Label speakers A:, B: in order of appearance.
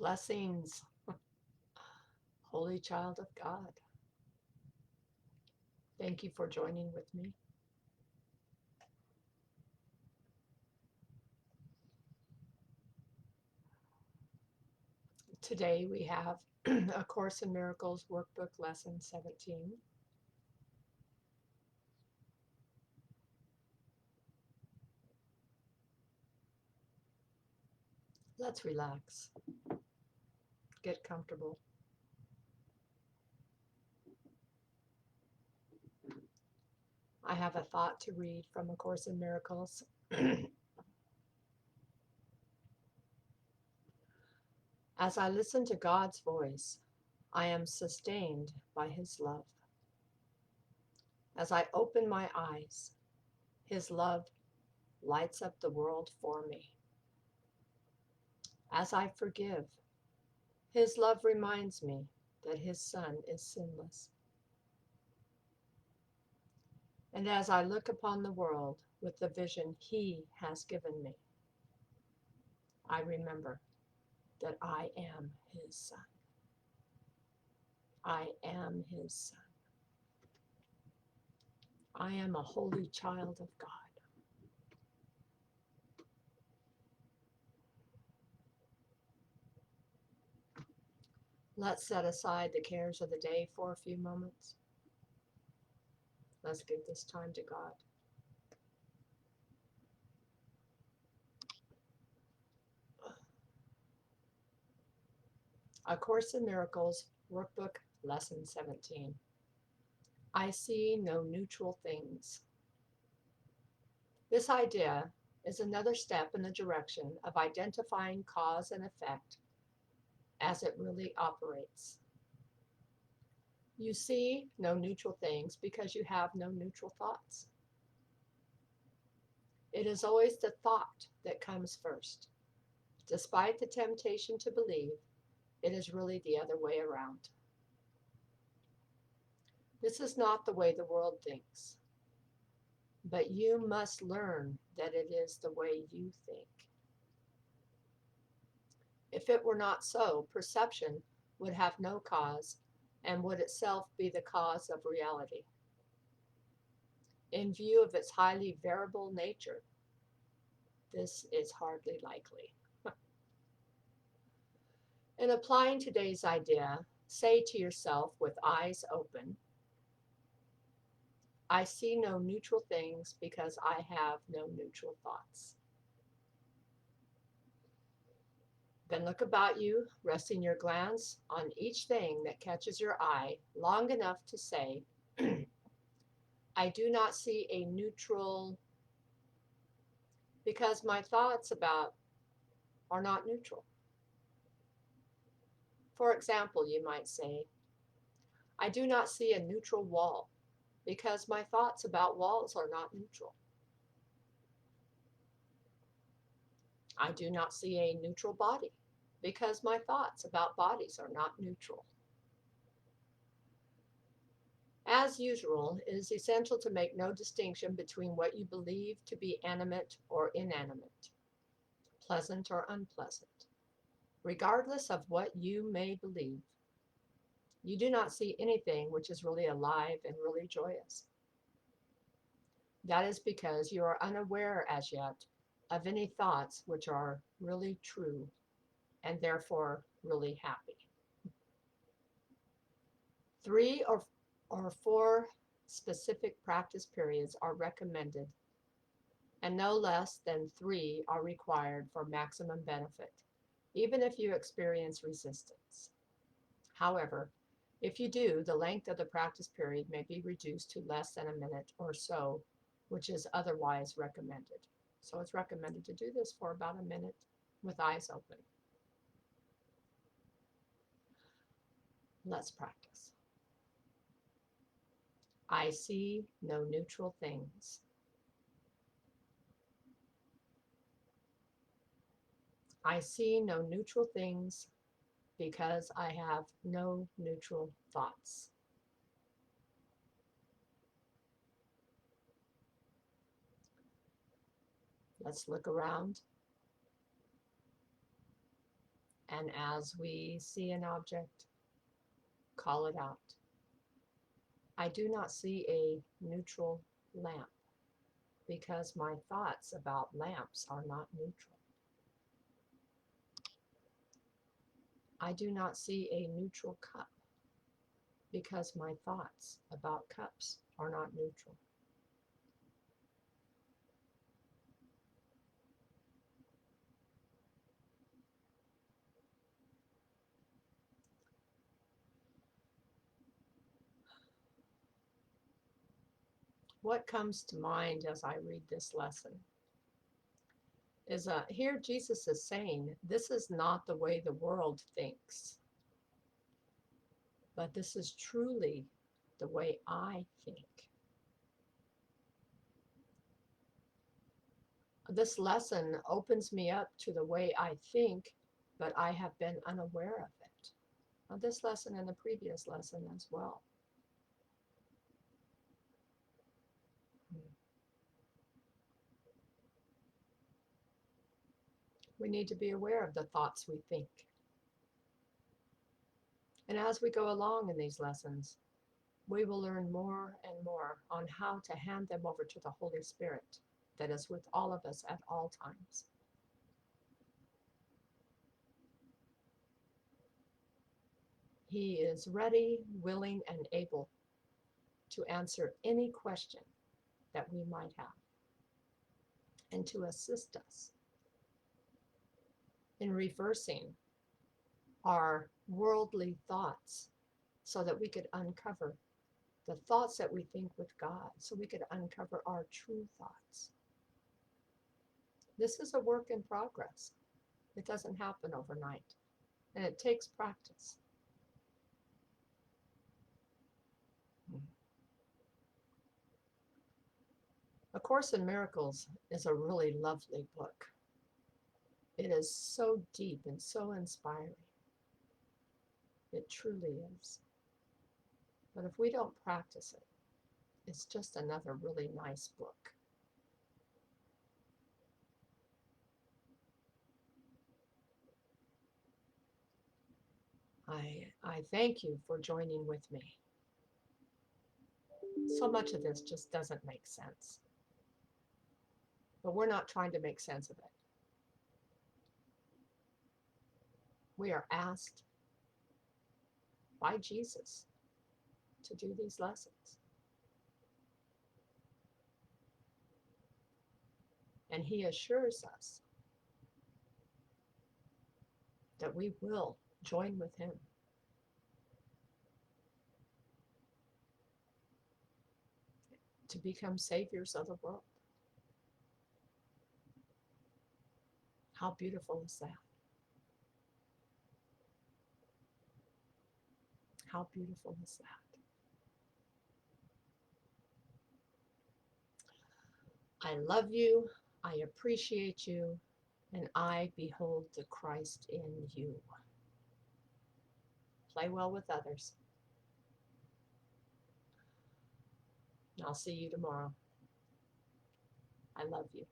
A: Blessings, Holy Child of God. Thank you for joining with me. Today we have A Course in Miracles Workbook Lesson 17. Let's relax, get comfortable. I have a thought to read from A Course in Miracles. As I listen to God's voice, I am sustained by His love. As I open my eyes, His love lights up the world for me. As I forgive, His love reminds me that His Son is sinless. And as I look upon the world with the vision He has given me, I remember that I am His Son. I am His Son. I am a holy child of God. Let's set aside the cares of the day for a few moments. Let's give this time to God. A Course in Miracles, Workbook, Lesson 17. I see no neutral things. This idea is another step in the direction of identifying cause and effect as it really operates. You see no neutral things because you have no neutral thoughts. It is always the thought that comes first. Despite the temptation to believe, it is really the other way around. This is not the way the world thinks, but you must learn that it is the way you think. If it were not so, perception would have no cause and would itself be the cause of reality. In view of its highly variable nature, this is hardly likely. In applying today's idea, say to yourself with eyes open, I see no neutral things because I have no neutral thoughts. Then look about you, resting your glance on each thing that catches your eye long enough to say, I do not see a neutral because my thoughts about are not neutral. For example, you might say, I do not see a neutral wall because my thoughts about walls are not neutral. I do not see a neutral body because my thoughts about bodies are not neutral. As usual, it is essential to make no distinction between what you believe to be animate or inanimate, pleasant or unpleasant. Regardless of what you may believe, you do not see anything which is really alive and really joyous. That is because you are unaware as yet of any thoughts which are really true and therefore really happy. 3 or 4 specific practice periods are recommended, and no less than 3 are required for maximum benefit, even if you experience resistance. However, if you do, the length of the practice period may be reduced to less than a minute or so, which is otherwise recommended. So it's recommended to do this for about a minute with eyes open. Let's practice. I see no neutral things. I see no neutral things because I have no neutral thoughts. Let's look around And as we see an object, call it out. I do not see a neutral lamp because my thoughts about lamps are not neutral. I do not see a neutral cup because my thoughts about cups are not neutral. What comes to mind as I read this lesson is here Jesus is saying, this is not the way the world thinks, but this is truly the way I think. This lesson opens me up to the way I think, but I have been unaware of it. Now, this lesson and the previous lesson as well. We need to be aware of the thoughts we think. And as we go along in these lessons, we will learn more and more on how to hand them over to the Holy Spirit that is with all of us at all times. He is ready, willing, and able to answer any question that we might have and to assist us in reversing our worldly thoughts so that we could uncover the thoughts that we think with God, so we could uncover our true thoughts. This is a work in progress. It doesn't happen overnight, and it takes practice. A Course in Miracles is a really lovely book. It is so deep and so inspiring. It truly is. But if we don't practice it, it's just another really nice book. I thank you for joining with me. So much of this just doesn't make sense. But we're not trying to make sense of it. We are asked by Jesus to do these lessons. And he assures us that we will join with him. To become saviors of the world. How beautiful is that? How beautiful is that? I love you, I appreciate you, and I behold the Christ in you. Play well with others. I'll see you tomorrow. I love you.